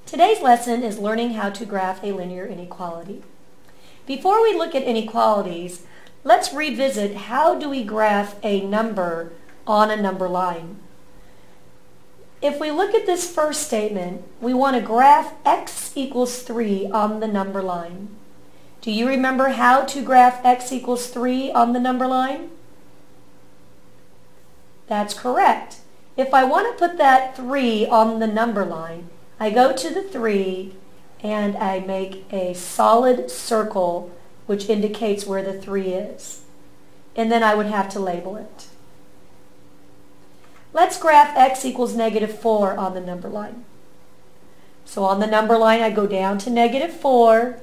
Today's lesson is learning how to graph a linear inequality. Before we look at inequalities, let's revisit how do we graph a number on a number line. If we look at this first statement, we want to graph x equals 3 on the number line. Do you remember how to graph x equals 3 on the number line? That's correct. If I want to put that 3 on the number line, I go to the 3 and I make a solid circle which indicates where the 3 is. And then I would have to label it. Let's graph x equals -4 on the number line. So on the number line I go down to -4,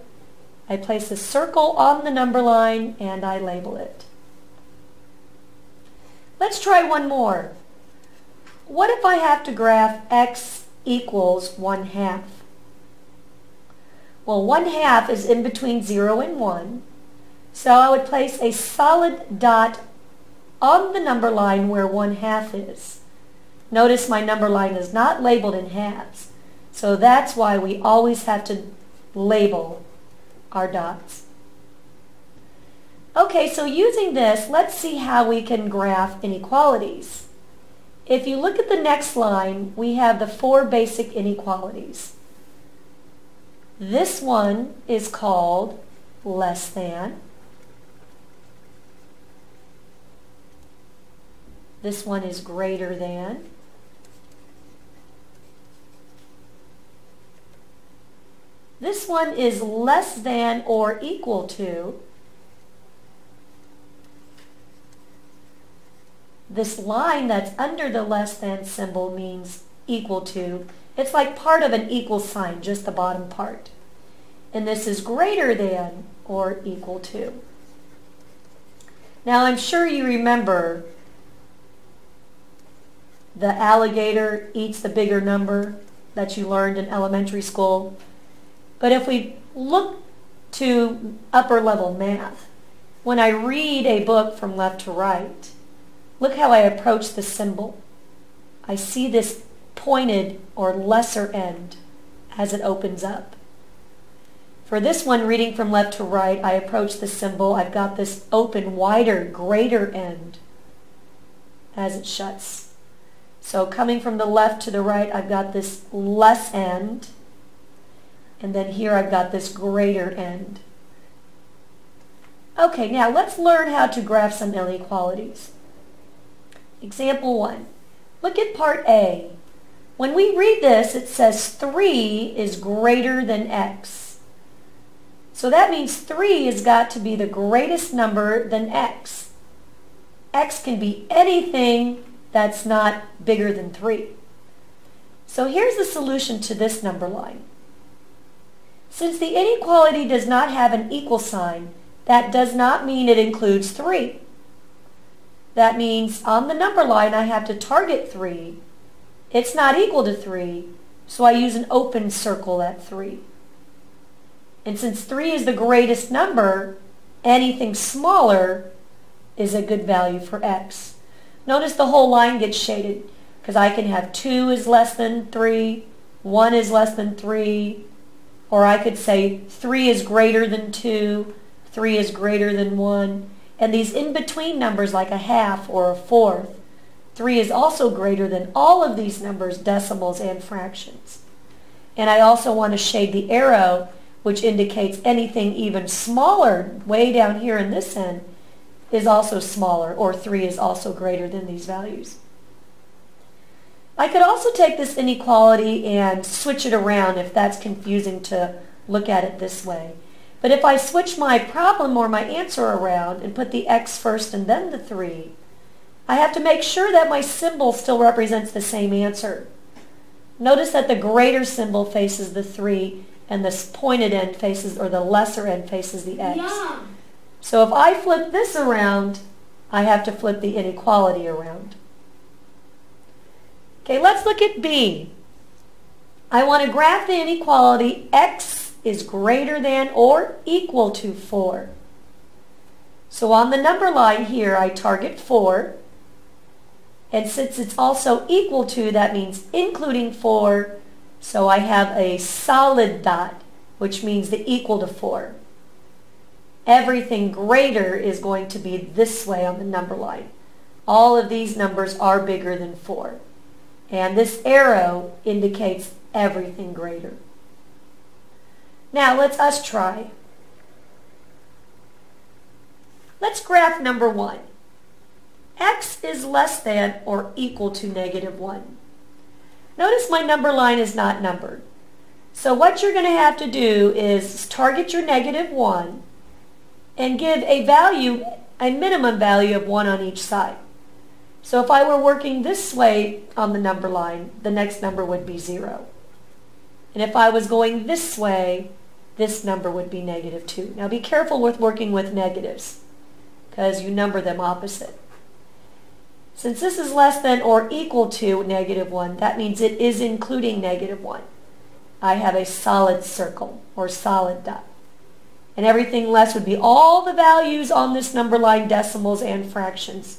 I place a circle on the number line and I label it. Let's try one more. What if I have to graph x equals 1/2? Well, 1/2 is in between 0 and 1, so I would place a solid dot on the number line where 1/2 is. Notice my number line is not labeled in halves, so that's why we always have to label our dots. Okay, so using this, let's see how we can graph inequalities. If you look at the next line, we have the 4 basic inequalities. This one is called less than. This one is greater than. This one is less than or equal to. This line that's under the less than symbol means equal to. It's like part of an equal sign, just the bottom part. And this is greater than or equal to. Now I'm sure you remember the alligator eats the bigger number that you learned in elementary school. But if we look to upper level math, when I read a book from left to right, look how I approach the symbol. I see this pointed or lesser end as it opens up. For this one, reading from left to right, I approach the symbol. I've got this open, wider, greater end as it shuts. So coming from the left to the right, I've got this less end. And then here I've got this greater end. Okay, now let's learn how to graph some inequalities. Example 1. Look at part A. When we read this, it says 3 is greater than x. So that means 3 has got to be the greatest number than x. X can be anything that's not bigger than 3. So here's the solution to this number line. Since the inequality does not have an equal sign, that does not mean it includes 3. That means on the number line I have to target 3. It's not equal to 3, so I use an open circle at 3. And since 3 is the greatest number, anything smaller is a good value for x. Notice the whole line gets shaded because I can have 2 is less than 3, 1 is less than 3, or I could say 3 is greater than 2, 3 is greater than 1. And these in-between numbers like a half or a fourth, 3 is also greater than all of these numbers, decimals and fractions. And I also want to shade the arrow, which indicates anything even smaller, way down here in this end, is also smaller, or 3 is also greater than these values. I could also take this inequality and switch it around if that's confusing to look at it this way. But if I switch my problem or my answer around and put the x first and then the 3, I have to make sure that my symbol still represents the same answer. Notice that the greater symbol faces the 3 and the pointed end faces, or the lesser end faces the x. Yeah. So if I flip this around, I have to flip the inequality around. Okay, let's look at B. I want to graph the inequality x is greater than or equal to 4. So on the number line here, I target 4. And since it's also equal to, that means including 4. So I have a solid dot, which means the equal to 4. Everything greater is going to be this way on the number line. All of these numbers are bigger than 4. And this arrow indicates everything greater. Now let's us try. Let's graph number 1. X is less than or equal to -1. Notice my number line is not numbered. So what you're going to have to do is target your -1 and give a value, a minimum value of 1 on each side. So if I were working this way on the number line, the next number would be 0. And if I was going this way, this number would be -2. Now be careful with working with negatives, because you number them opposite. Since this is less than or equal to -1, that means it is including -1. I have a solid circle or solid dot. And everything less would be all the values on this number line, decimals and fractions.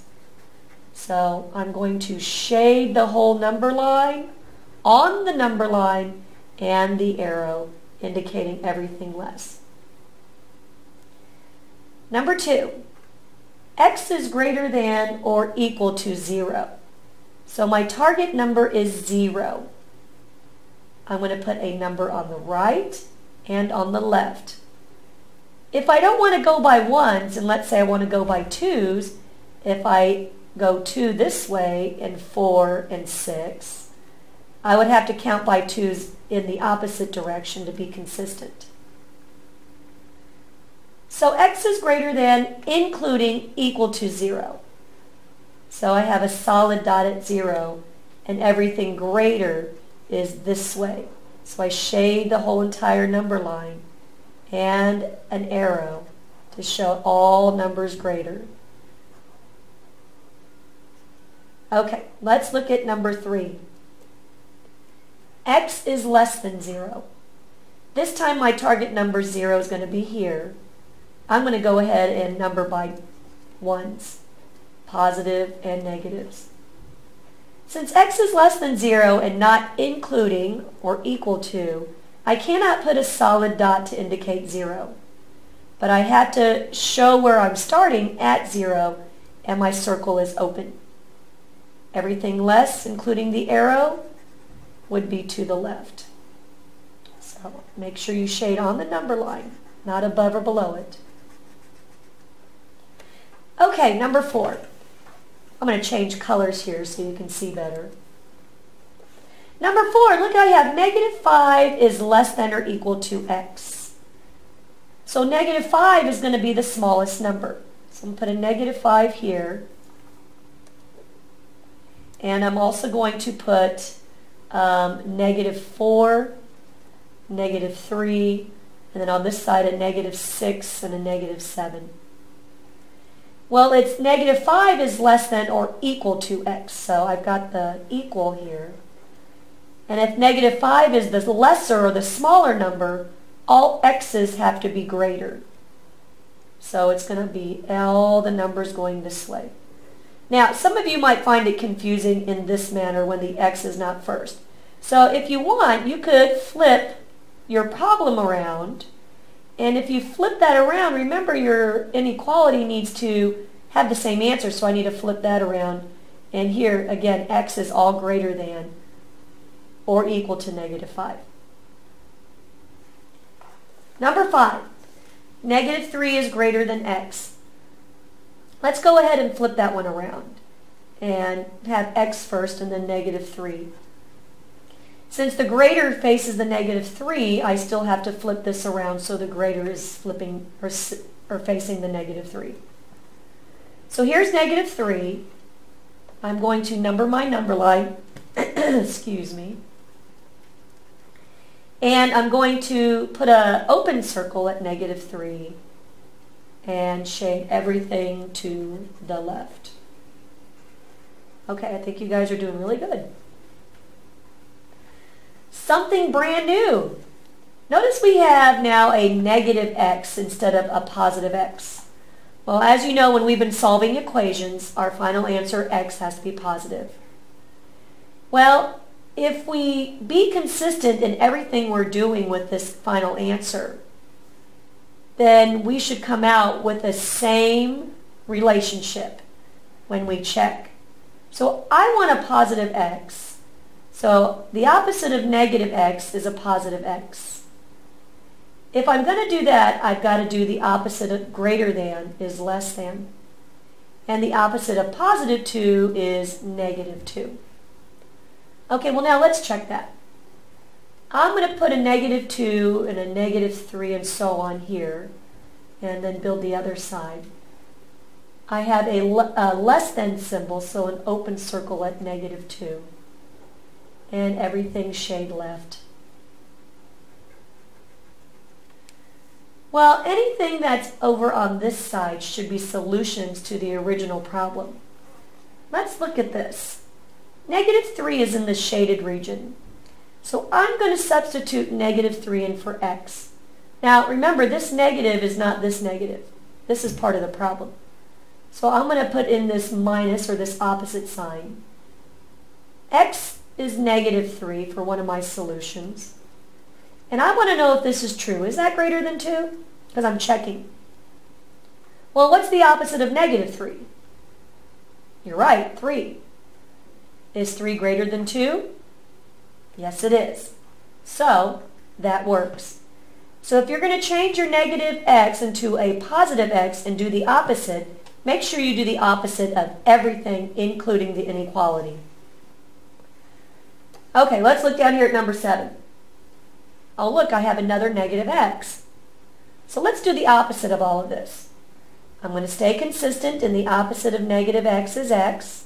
So I'm going to shade the whole number line on the number line and the arrow indicating everything less. Number 2, X is greater than or equal to 0. So my target number is 0. I'm going to put a number on the right and on the left. If I don't want to go by 1s, and let's say I want to go by 2s, if I go 2 this way and 4 and 6, I would have to count by 2s in the opposite direction to be consistent. So X is greater than, including, equal to 0. So I have a solid dot at 0, and everything greater is this way. So I shade the whole entire number line and an arrow to show all numbers greater. Okay, let's look at number 3. X is less than 0. This time my target number 0 is going to be here. I'm going to go ahead and number by 1s, positive and negatives. Since X is less than 0 and not including or equal to, I cannot put a solid dot to indicate 0. But I have to show where I'm starting at 0 and my circle is open. Everything less, including the arrow, would be to the left. So make sure you shade on the number line, not above or below it. Okay, number 4. I'm going to change colors here so you can see better. Number 4, look, I have -5 is less than or equal to X. So -5 is going to be the smallest number. So I'm going to put a -5 here. And I'm also going to put -4, -3, and then on this side a -6 and a -7. Well, it's -5 is less than or equal to X, so I've got the equal here. And if -5 is the lesser or the smaller number, all X's have to be greater. So it's going to be all the numbers going this way. Now, some of you might find it confusing in this manner when the X is not first. So if you want, you could flip your problem around. And if you flip that around, remember your inequality needs to have the same answer, so I need to flip that around. And here, again, X is all greater than or equal to -5. Number 5, -3 is greater than X. Let's go ahead and flip that one around and have X first and then -3. Since the greater faces the -3, I still have to flip this around so the greater is flipping or facing the -3. So here's -3. I'm going to number my number line, excuse me, and I'm going to put an open circle at -3 and shade everything to the left. Okay, I think you guys are doing really good. Something brand new. Notice we have now a -X instead of a positive X. Well, as you know, when we've been solving equations, our final answer, X, has to be positive. Well, if we be consistent in everything we're doing with this final answer, then we should come out with the same relationship when we check. So I want a positive x. So the opposite of negative x is a positive x. If I'm going to do that, I've got to do the opposite of greater than is less than. And the opposite of positive 2 is negative 2. Okay, well now let's check that. I'm going to put a negative 2 and a negative 3 and so on here, and then build the other side. I have a less than symbol, so an open circle at negative 2. And everything shade left. Well, anything that's over on this side should be solutions to the original problem. Let's look at this. Negative 3 is in the shaded region. So I'm going to substitute negative 3 in for x. Now remember, this negative is not this negative. This is part of the problem. So I'm going to put in this minus or this opposite sign. X is negative 3 for one of my solutions. And I want to know if this is true. Is that greater than 2? Because I'm checking. Well, what's the opposite of negative 3? You're right, 3. Is 3 greater than 2? Yes, it is. So that works. So if you're going to change your negative x into a positive x and do the opposite, make sure you do the opposite of everything, including the inequality. Okay, let's look down here at number 7. Oh, look, I have another negative x. So let's do the opposite of all of this. I'm going to stay consistent, and the opposite of negative x is x.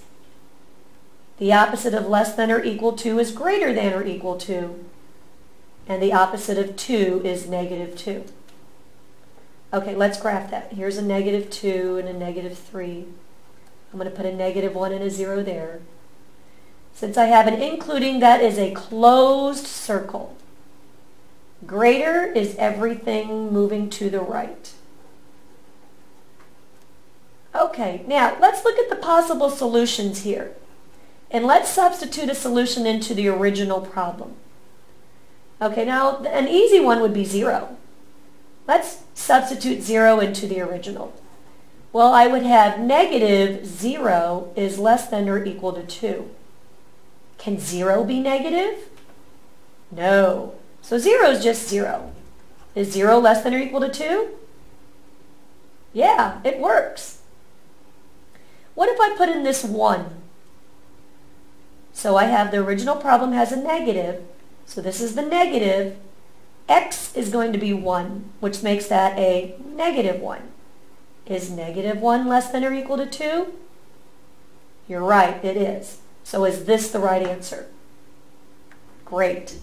The opposite of less than or equal to is greater than or equal to. And the opposite of 2 is negative 2. Okay, let's graph that. Here's a negative 2 and a negative 3. I'm going to put a negative 1 and a 0 there. Since I have an including, that is a closed circle. Greater is everything moving to the right. Okay, now let's look at the possible solutions here. And let's substitute a solution into the original problem. Okay, now an easy one would be 0. Let's substitute 0 into the original. Well, I would have negative 0 is less than or equal to 2. Can 0 be negative? No. So 0 is just 0. Is 0 less than or equal to 2? Yeah, it works. What if I put in this 1? So I have the original problem has a negative. So this is the negative. X is going to be 1, which makes that a negative 1. Is negative 1 less than or equal to 2? You're right, it is. So is this the right answer? Great.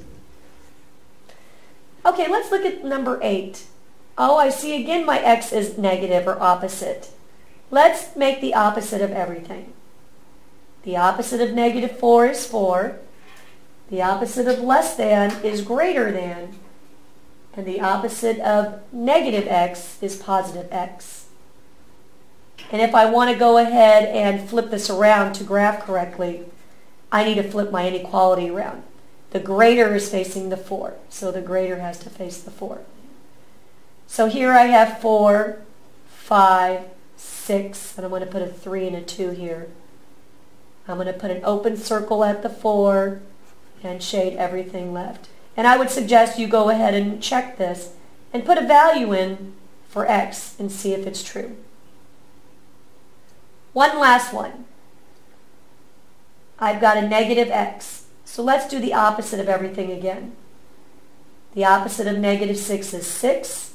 Okay, let's look at number 8. Oh, I see again my x is negative or opposite. Let's make the opposite of everything. The opposite of negative 4 is 4. The opposite of less than is greater than. And the opposite of negative x is positive x. And if I want to go ahead and flip this around to graph correctly, I need to flip my inequality around. The greater is facing the 4, so the greater has to face the 4. So here I have 4, 5, 6, and I'm going to put a 3 and a 2 here. I'm going to put an open circle at the 4 and shade everything left. And I would suggest you go ahead and check this and put a value in for x and see if it's true. One last one. I've got a negative x. So let's do the opposite of everything again. The opposite of negative 6 is 6.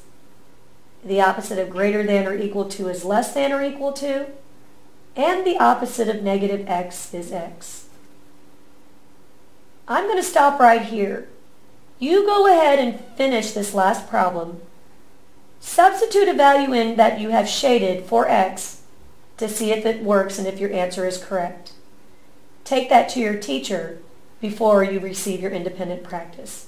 The opposite of greater than or equal to is less than or equal to. And the opposite of negative x is x. I'm going to stop right here. You go ahead and finish this last problem. Substitute a value in that you have shaded for x to see if it works and if your answer is correct. Take that to your teacher before you receive your independent practice.